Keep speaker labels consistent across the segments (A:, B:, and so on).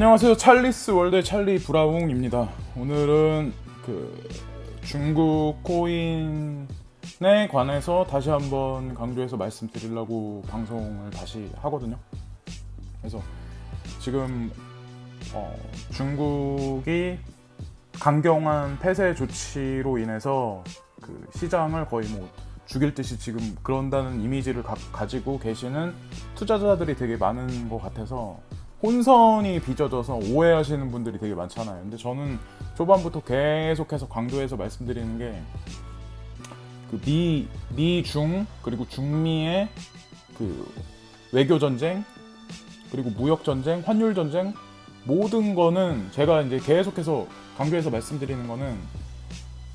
A: 안녕하세요. 찰리스 월드의 찰리 브라웅입니다. 오늘은 중국 코인에 관해서 다시 한번 강조해서 말씀드리려고 방송을 다시 하거든요. 그래서 지금 중국이 강경한 폐쇄 조치로 인해서 그 시장을 거의 뭐 죽일 듯이 지금 그런다는 이미지를 가지고 계시는 투자자들이 되게 많은 것 같아서 혼선이 빚어져서 오해하시는 분들이 되게 많잖아요. 근데 저는 초반부터 계속해서 강조해서 말씀드리는 게 그 미중 그리고 중미의 그 외교 전쟁 그리고 무역 전쟁, 환율 전쟁 모든 거는 제가 이제 계속해서 강조해서 말씀드리는 거는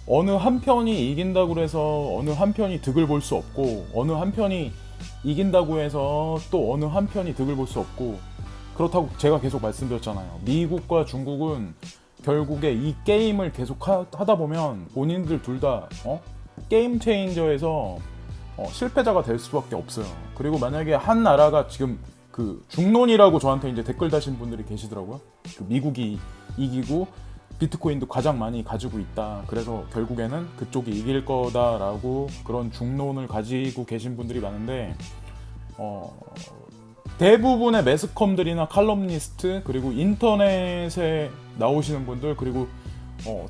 A: 어느 한편이 이긴다고 해서 어느 한편이 득을 볼 수 없고 어느 한편이 이긴다고 해서 또 어느 한편이 득을 볼 수 없고 그렇다고 제가 계속 말씀드렸잖아요. 미국과 중국은 결국에 이 게임을 계속 하다 보면 본인들 둘 다 게임 체인저에서 실패자가 될 수밖에 없어요. 그리고 만약에 한 나라가 지금 그 중론이라고 저한테 이제 댓글 다신 분들이 계시더라고요. 그 미국이 이기고 비트코인도 가장 많이 가지고 있다. 그래서 결국에는 그쪽이 이길 거다라고 그런 중론을 가지고 계신 분들이 많은데 대부분의 매스컴들이나 칼럼니스트 그리고 인터넷에 나오시는 분들 그리고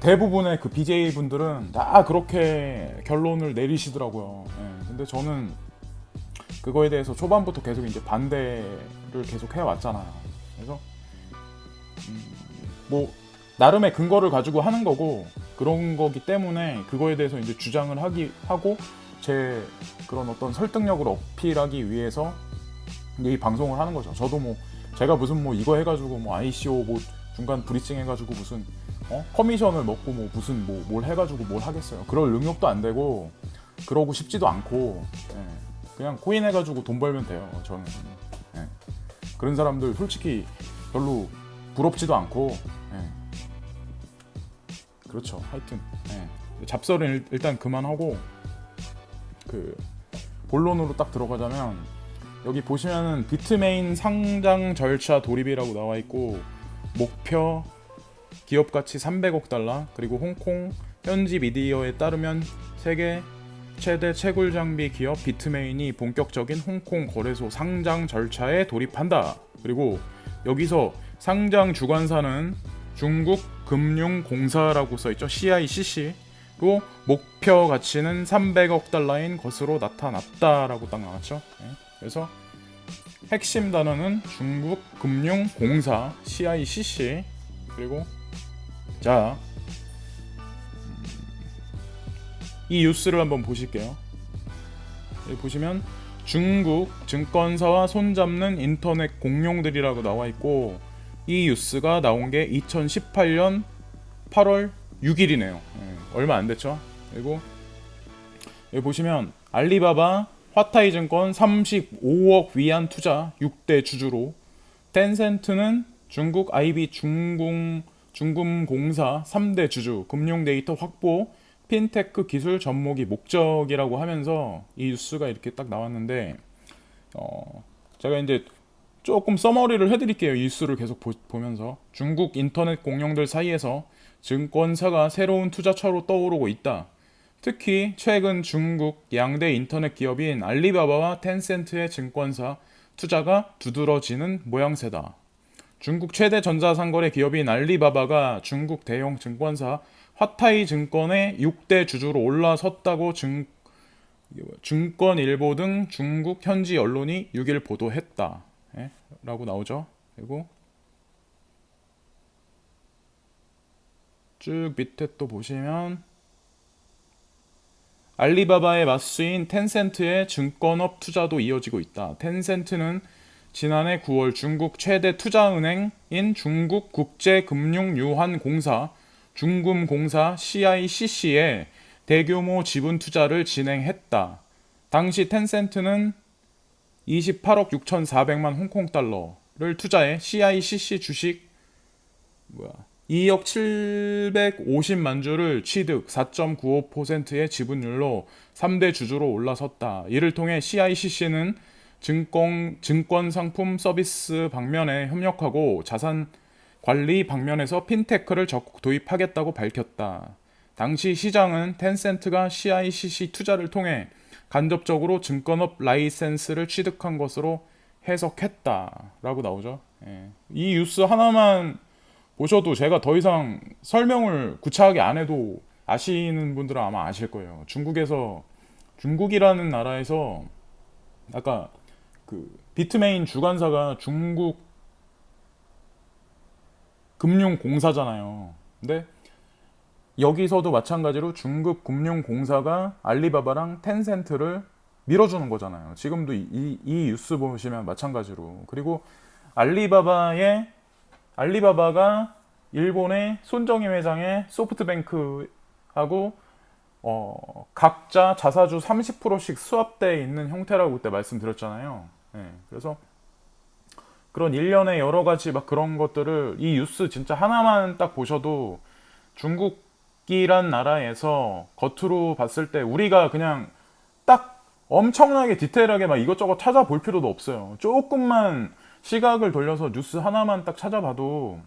A: 대부분의 그 BJ 분들은 다 그렇게 결론을 내리시더라고요. 예, 근데 저는 그거에 대해서 초반부터 계속 이제 반대를 계속 해왔잖아요. 그래서 뭐 나름의 근거를 가지고 하는 거고 그런 거기 때문에 그거에 대해서 이제 주장을 하고 제 그런 어떤 설득력을 어필하기 위해서 이 방송을 하는 거죠. 저도 뭐 제가 무슨 뭐 이거 해가지고 뭐 ICO 뭐 중간 브리징 해가지고 무슨 커미션을 먹고 뭐 무슨 뭐 뭘 해가지고 뭘 하겠어요. 그럴 능력도 안 되고 그러고 싶지도 않고 그냥 코인 해가지고 돈 벌면 돼요. 저는 그런 사람들 솔직히 별로 부럽지도 않고 그렇죠. 하여튼 잡설은 일단 그만하고 그 본론으로 딱 들어가자면 여기 보시면은 비트메인 상장 절차 도입이라고 나와 있고 목표 기업 가치 300억 달러 그리고 홍콩 현지 미디어에 따르면 세계 최대 채굴 장비 기업 비트메인이 본격적인 홍콩 거래소 상장 절차에 돌입한다. 그리고 여기서 상장 주관사는 중국 금융공사라고 써있죠. CICC로 목표 가치는 300억 달러인 것으로 나타났다라고 딱 나왔죠. 그래서 핵심 단어는 중국 금융공사 CICC 그리고 자, 이 뉴스를 한번 보실게요. 여기 보시면 중국 증권사와 손잡는 인터넷 공룡들이라고 나와 있고 이 뉴스가 나온 게 2018년 8월 6일이네요. 얼마 안 됐죠. 그리고 여기 보시면 알리바바 화타이증권 35억 위안 투자 6대 주주로 텐센트는 중국 IB 중금공사 3대 주주 금융 데이터 확보 핀테크 기술 접목이 목적이라고 하면서 이 뉴스가 이렇게 딱 나왔는데 제가 이제 조금 서머리를 해드릴게요. 이 뉴스를 계속 보면서 중국 인터넷 공룡들 사이에서 증권사가 새로운 투자처로 떠오르고 있다. 특히 최근 중국 양대 인터넷 기업인 알리바바와 텐센트의 증권사 투자가 두드러지는 모양새다. 중국 최대 전자상거래 기업인 알리바바가 중국 대형 증권사 화타이증권의 6대 주주로 올라섰다고 증권일보 등 중국 현지 언론이 6일 보도했다. 라고 나오죠. 그리고 쭉 밑에 또 보시면 알리바바의 맞수인 텐센트의 증권업 투자도 이어지고 있다. 텐센트는 지난해 9월 중국 최대 투자은행인 중국국제금융유한공사 중금공사 CICC에 대규모 지분 투자를 진행했다. 당시 텐센트는 28억 6,400만 홍콩 달러를 투자해 CICC 주식 2억 750만 주를 취득 4.95%의 지분율로 3대 주주로 올라섰다. 이를 통해 CICC는 증권 상품 서비스 방면에 협력하고 자산 관리 방면에서 핀테크를 적극 도입하겠다고 밝혔다. 당시 시장은 텐센트가 CICC 투자를 통해 간접적으로 증권업 라이센스를 취득한 것으로 해석했다라고 나오죠. 예. 이 뉴스 하나만 보셔도 제가 더 이상 설명을 구차하게 안 해도 아시는 분들은 아마 아실 거예요. 중국이라는 나라에서 아까 그 비트메인 주관사가 중국 금융공사잖아요. 근데 여기서도 마찬가지로 중국 금융공사가 알리바바랑 텐센트를 밀어주는 거잖아요. 지금도 이 뉴스 보시면 마찬가지로. 그리고 알리바바가 일본의 손정희 회장의 소프트뱅크하고 각자 자사주 30%씩 수합돼 있는 형태라고 그때 말씀드렸잖아요. 네, 그래서 그런 일련의 여러 가지 막 그런 것들을 이 뉴스 진짜 하나만 딱 보셔도 중국이란 나라에서 겉으로 봤을 때 우리가 그냥 딱 엄청나게 디테일하게 막 이것저것 찾아볼 필요도 없어요. 조금만 시각을 돌려서 뉴스 하나만 딱 찾아봐도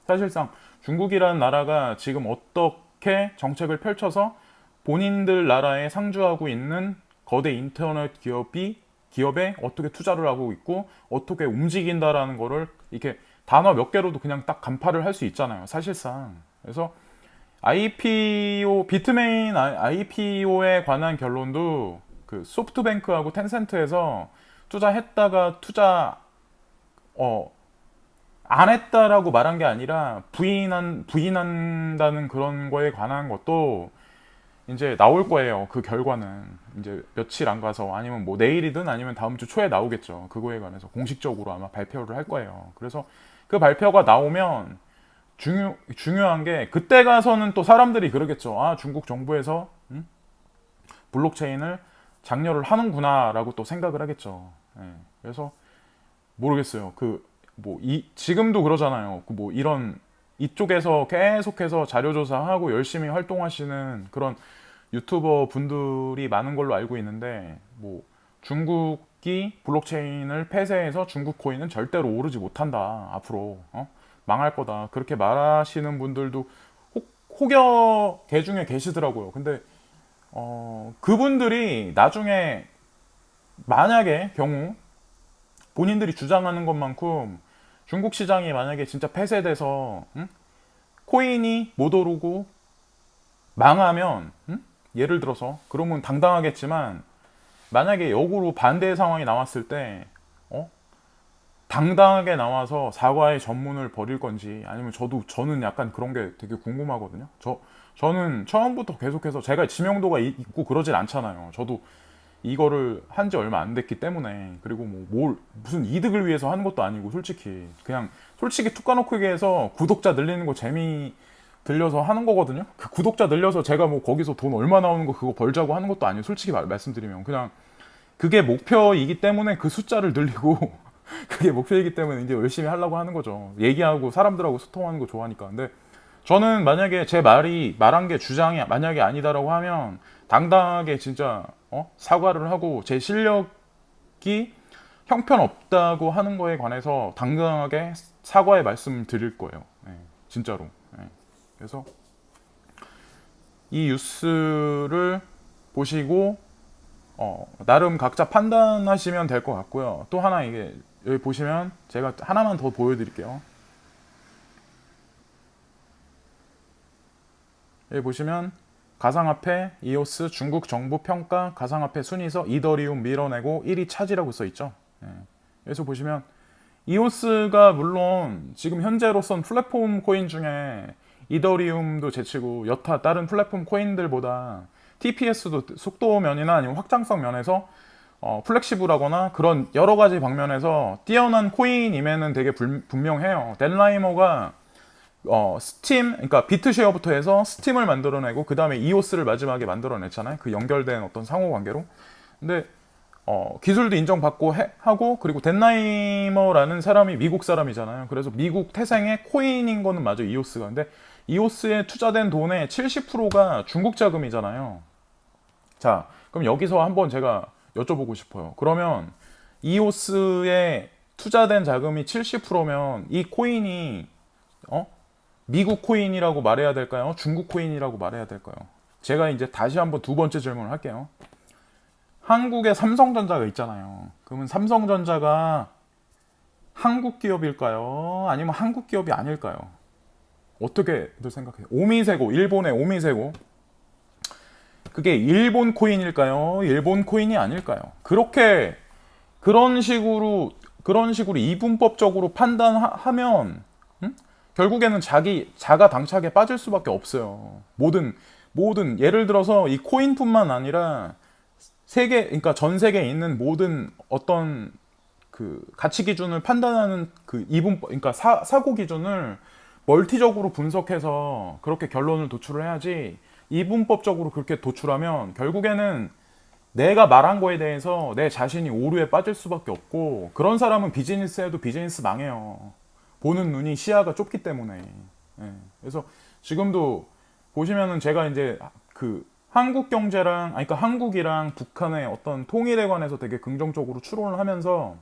A: 사실상 중국이라는 나라가 지금 어떻게 정책을 펼쳐서 본인들 나라에 상주하고 있는 거대 인터넷 기업에 어떻게 투자를 하고 있고 어떻게 움직인다라는 거를 이렇게 단어 몇 개로도 그냥 딱 간파를 할 수 있잖아요. 사실상. 그래서 비트메인 IPO에 관한 결론도 그 소프트뱅크하고 텐센트에서 투자했다가 안 했다라고 말한 게 아니라 부인한다는 그런 거에 관한 것도 이제 나올 거예요. 그 결과는 이제 며칠 안 가서 아니면 뭐 내일이든 아니면 다음 주 초에 나오겠죠. 그거에 관해서 공식적으로 아마 발표를 할 거예요. 그래서 그 발표가 나오면 중요한 게 그때 가서는 또 사람들이 그러겠죠. 아, 중국 정부에서 블록체인을 장려를 하는구나라고 또 생각을 하겠죠. 네. 그래서 모르겠어요. 지금도 그러잖아요. 이런 이쪽에서 계속해서 자료조사하고 열심히 활동하시는 그런 유튜버 분들이 많은 걸로 알고 있는데, 중국이 블록체인을 폐쇄해서 중국 코인은 절대로 오르지 못한다. 앞으로 망할 거다. 그렇게 말하시는 분들도 혹여 개 중에 계시더라고요. 근데 그분들이 나중에 만약에 경우 본인들이 주장하는 것만큼 중국 시장이 만약에 진짜 폐쇄돼서 코인이 못 오르고 망하면 예를 들어서 그러면 당당하겠지만 만약에 역으로 반대의 상황이 나왔을 때 당당하게 나와서 사과의 전문을 벌일 건지 아니면 저는 약간 그런 게 되게 궁금하거든요. 저는 처음부터 계속해서 제가 지명도가 있고 그러진 않잖아요. 저도 이거를 한 지 얼마 안 됐기 때문에 그리고 무슨 이득을 위해서 하는 것도 아니고 솔직히 툭 까놓고 얘기해서 구독자 늘리는 거 재미 들려서 하는 거거든요. 그 구독자 늘려서 제가 거기서 돈 얼마 나오는 거 그거 벌자고 하는 것도 아니고 솔직히 말씀드리면 그냥 그게 목표이기 때문에 그 숫자를 늘리고 그게 목표이기 때문에 이제 열심히 하려고 하는 거죠. 얘기하고 사람들하고 소통하는 거 좋아하니까. 근데 저는 만약에 제 말한 게 주장이 만약에 아니다라고 하면 당당하게 진짜 사과를 하고 제 실력이 형편없다고 하는 거에 관해서 당당하게 사과의 말씀 드릴 거예요. 네, 진짜로. 네. 그래서 이 뉴스를 보시고 나름 각자 판단하시면 될 것 같고요. 또 하나 이게 여기 보시면 제가 하나만 더 보여드릴게요. 여기 보시면 가상화폐 이오스 중국 정부 평가 가상화폐 순위에서 이더리움 밀어내고 1위 차지라고 써 있죠. 네. 여기서 보시면 이오스가 물론 지금 현재로선 플랫폼 코인 중에 이더리움도 제치고 여타 다른 플랫폼 코인들보다 TPS도 속도 면이나 아니면 확장성 면에서 플렉시블하거나 그런 여러 가지 방면에서 뛰어난 코인임에는 되게 분명해요. 덴라이머가 그러니까 비트쉐어부터 해서 스팀을 만들어내고 그 다음에 이오스를 마지막에 만들어냈잖아요. 그 연결된 어떤 상호관계로. 근데 기술도 인정받고 하고 그리고 덴라이머라는 사람이 미국 사람이잖아요. 그래서 미국 태생의 코인인 거는 맞아 이오스가. 근데 이오스에 투자된 돈의 70%가 중국 자금이잖아요. 자, 그럼 여기서 한번 제가 여쭤보고 싶어요. 그러면 이오스에 투자된 자금이 70%면 이 코인이 어? 미국 코인이라고 말해야 될까요? 중국 코인이라고 말해야 될까요? 제가 이제 다시 한번 두 번째 질문을 할게요. 한국에 삼성전자가 있잖아요. 그러면 삼성전자가 한국 기업일까요? 아니면 한국 기업이 아닐까요? 어떻게들 생각해요? 오미세고, 일본의 오미세고. 그게 일본 코인일까요? 일본 코인이 아닐까요? 그런 식으로 이분법적으로 판단하면 결국에는 자가 당착에 빠질 수밖에 없어요. 모든 예를 들어서 이 코인뿐만 아니라 그러니까 전 세계에 있는 모든 어떤 그 가치 기준을 판단하는 그 이분법, 그러니까 사고 기준을 멀티적으로 분석해서 그렇게 결론을 도출을 해야지, 이분법적으로 그렇게 도출하면 결국에는 내가 말한 거에 대해서 내 자신이 오류에 빠질 수밖에 없고, 그런 사람은 비즈니스 해도 비즈니스 망해요. 보는 눈이 시야가 좁기 때문에. 예. 그래서 지금도 보시면은 제가 이제 그 한국 경제랑, 아니, 그러니까 한국이랑 북한의 어떤 통일에 관해서 되게 긍정적으로 추론을 하면서,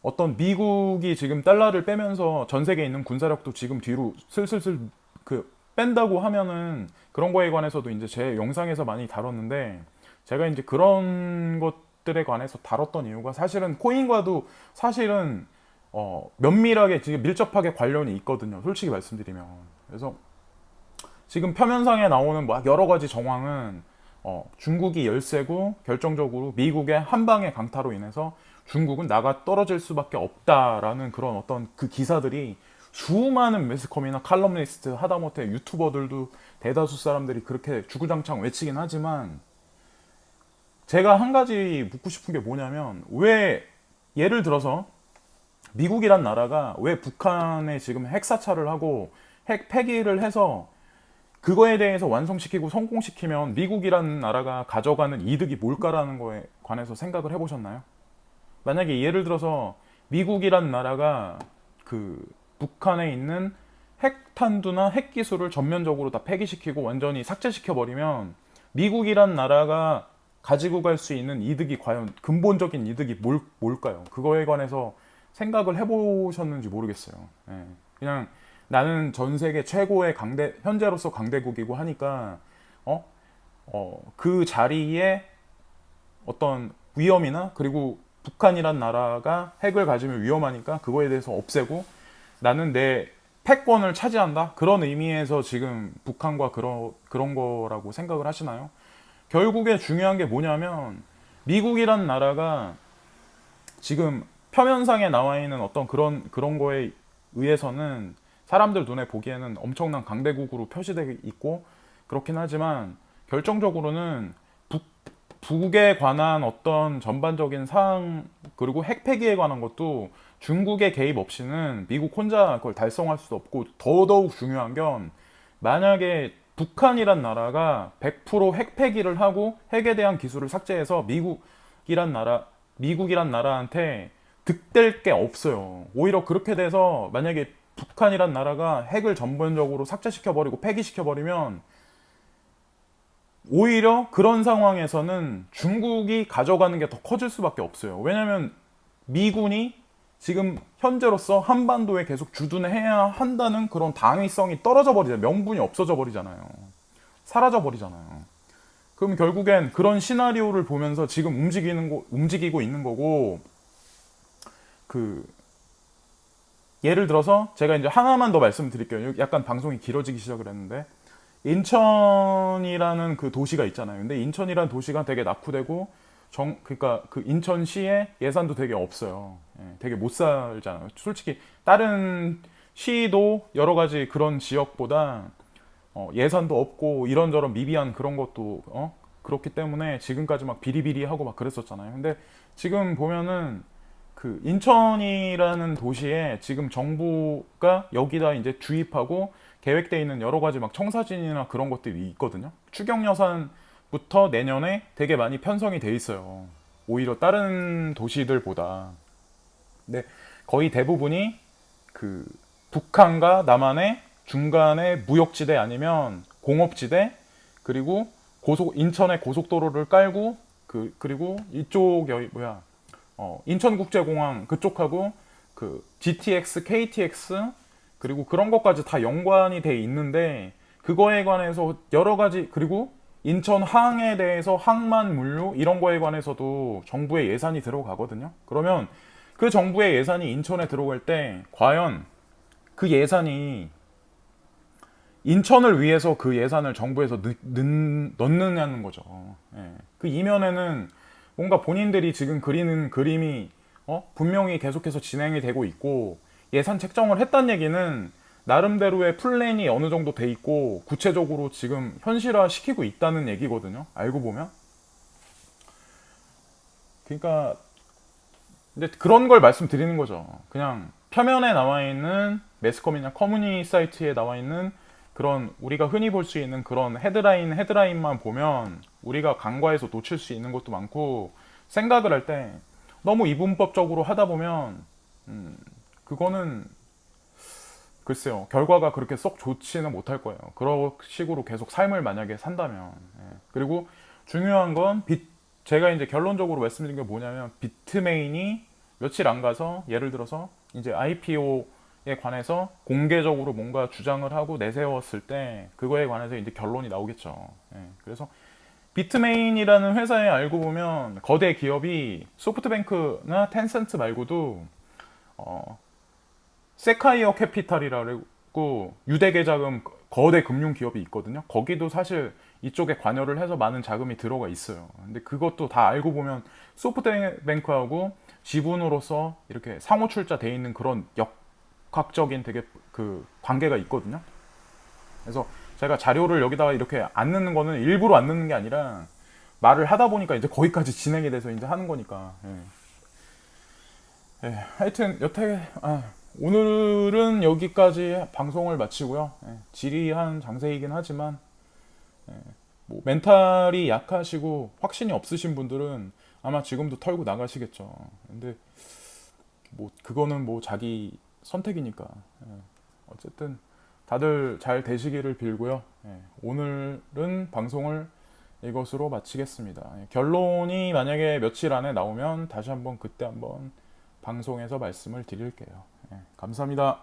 A: 어떤 미국이 지금 달러를 빼면서 전 세계에 있는 군사력도 지금 뒤로 슬슬슬 그 뺀다고 하면은, 그런 거에 관해서도 이제 제 영상에서 많이 다뤘는데, 제가 이제 그런 것들에 관해서 다뤘던 이유가 사실은 코인과도 사실은 면밀하게 지금 밀접하게 관련이 있거든요. 솔직히 말씀드리면. 그래서 지금 표면상에 나오는 막 여러 가지 정황은 중국이 열세고 결정적으로 미국의 한방의 강타로 인해서 중국은 나가 떨어질 수밖에 없다라는 그런 어떤 그 기사들이 수많은 매스컴이나 칼럼니스트, 하다못해 유튜버들도 대다수 사람들이 그렇게 주구장창 외치긴 하지만, 제가 한 가지 묻고 싶은 게 뭐냐면, 왜 예를 들어서 미국이란 나라가 왜 북한에 지금 핵사찰을 하고 핵 폐기를 해서 그거에 대해서 완성시키고 성공시키면 미국이란 나라가 가져가는 이득이 뭘까라는 거에 관해서 생각을 해보셨나요? 만약에 예를 들어서 미국이란 나라가 그 북한에 있는 핵탄두나 핵기술을 전면적으로 다 폐기시키고 완전히 삭제시켜버리면 미국이란 나라가 가지고 갈 수 있는 이득이 과연 근본적인 이득이 뭘까요? 그거에 관해서 생각을 해보셨는지 모르겠어요. 예. 그냥 나는 전 세계 최고의 현재로서 강대국이고 하니까 그 자리에 어떤 위험이나, 그리고 북한이란 나라가 핵을 가지면 위험하니까 그거에 대해서 없애고 나는 내 패권을 차지한다, 그런 의미에서 지금 북한과 그런 거라고 생각을 하시나요? 결국에 중요한 게 뭐냐면, 미국이란 나라가 지금 표면상에 나와 있는 어떤 그런 거에 의해서는 사람들 눈에 보기에는 엄청난 강대국으로 표시되어 있고 그렇긴 하지만, 결정적으로는 북에 관한 어떤 전반적인 사항, 그리고 핵 폐기에 관한 것도 중국의 개입 없이는 미국 혼자 그걸 달성할 수도 없고, 더더욱 중요한 건 만약에 북한이란 나라가 100% 핵 폐기를 하고 핵에 대한 기술을 삭제해서 미국이란 나라한테 득될 게 없어요. 오히려 그렇게 돼서 만약에 북한이란 나라가 핵을 전반적으로 삭제시켜버리고 폐기시켜버리면, 오히려 그런 상황에서는 중국이 가져가는 게 더 커질 수밖에 없어요. 왜냐하면 미군이 지금 현재로서 한반도에 계속 주둔해야 한다는 그런 당위성이 떨어져 버리잖아요. 명분이 없어져 버리잖아요. 사라져 버리잖아요. 그럼 결국엔 그런 시나리오를 보면서 지금 움직이고 있는 거고, 그 예를 들어서 제가 이제 하나만 더 말씀드릴게요. 약간 방송이 길어지기 시작을 했는데, 인천이라는 그 도시가 있잖아요. 근데 인천이라는 도시가 되게 낙후되고, 그러니까 그 인천시에 예산도 되게 없어요. 예, 되게 못 살잖아요. 솔직히 다른 시도 여러 가지 그런 지역보다 예산도 없고 이런저런 미비한 그런 것도 그렇기 때문에 지금까지 막 비리비리하고 막 그랬었잖아요. 근데 지금 보면은 그 인천이라는 도시에 지금 정부가 여기다 이제 주입하고 계획돼 있는 여러 가지 막 청사진이나 그런 것들이 있거든요. 추경 예산부터 내년에 되게 많이 편성이 돼 있어요. 오히려 다른 도시들보다. 근데 거의 대부분이 그 북한과 남한의 중간에 무역지대 아니면 공업지대, 그리고 인천의 고속도로를 깔고 그리고 이쪽 인천국제공항 그쪽하고 그 GTX, KTX, 그리고 그런 것까지 다 연관이 돼 있는데 그거에 관해서 여러 가지, 그리고 인천 항에 대해서 항만 물류 이런 거에 관해서도 정부의 예산이 들어가거든요. 그러면 그 정부의 예산이 인천에 들어갈 때 과연 그 예산이 인천을 위해서 그 예산을 정부에서 넣느냐는 거죠. 예. 그 이면에는 뭔가 본인들이 지금 그리는 그림이 분명히 계속해서 진행이 되고 있고 예산 책정을 했다는 얘기는 나름대로의 플랜이 어느 정도 돼 있고 구체적으로 지금 현실화 시키고 있다는 얘기거든요. 알고 보면. 그러니까 근데 그런 걸 말씀드리는 거죠. 그냥 표면에 나와 있는 매스컴이나 커뮤니 사이트에 나와 있는 그런 우리가 흔히 볼 수 있는 그런 헤드라인만 보면 우리가 간과해서 놓칠 수 있는 것도 많고 생각을 할 때 너무 이분법적으로 하다 보면 그거는 글쎄요, 결과가 그렇게 썩 좋지는 못할 거예요. 그런 식으로 계속 삶을 만약에 산다면. 예. 그리고 중요한 건 제가 이제 결론적으로 말씀드린 게 뭐냐면 비트메인이 며칠 안 가서 예를 들어서 이제 IPO에 관해서 공개적으로 뭔가 주장을 하고 내세웠을 때 그거에 관해서 이제 결론이 나오겠죠. 예. 그래서 비트메인이라는 회사에 알고 보면 거대 기업이 소프트뱅크나 텐센트 말고도 세카이어 캐피탈이라고 유대계자금 거대 금융 기업이 있거든요. 거기도 사실 이쪽에 관여를 해서 많은 자금이 들어가 있어요. 근데 그것도 다 알고 보면 소프트뱅크하고 지분으로서 이렇게 상호 출자돼 있는 그런 역학적인 되게 그 관계가 있거든요. 그래서 제가 자료를 여기다가 이렇게 안 넣는 거는 일부러 안 넣는 게 아니라 말을 하다 보니까 이제 거기까지 진행이 돼서 이제 하는 거니까. 예. 예, 하여튼 여태 오늘은 여기까지 방송을 마치고요. 예, 지리한 장세이긴 하지만 뭐 멘탈이 약하시고 확신이 없으신 분들은 아마 지금도 털고 나가시겠죠. 근데 뭐 그거는 뭐 자기 선택이니까. 예, 어쨌든 다들 잘 되시기를 빌고요. 예, 오늘은 방송을 이것으로 마치겠습니다. 예, 결론이 만약에 며칠 안에 나오면 다시 한번 그때 한번 방송에서 말씀을 드릴게요. 예, 감사합니다.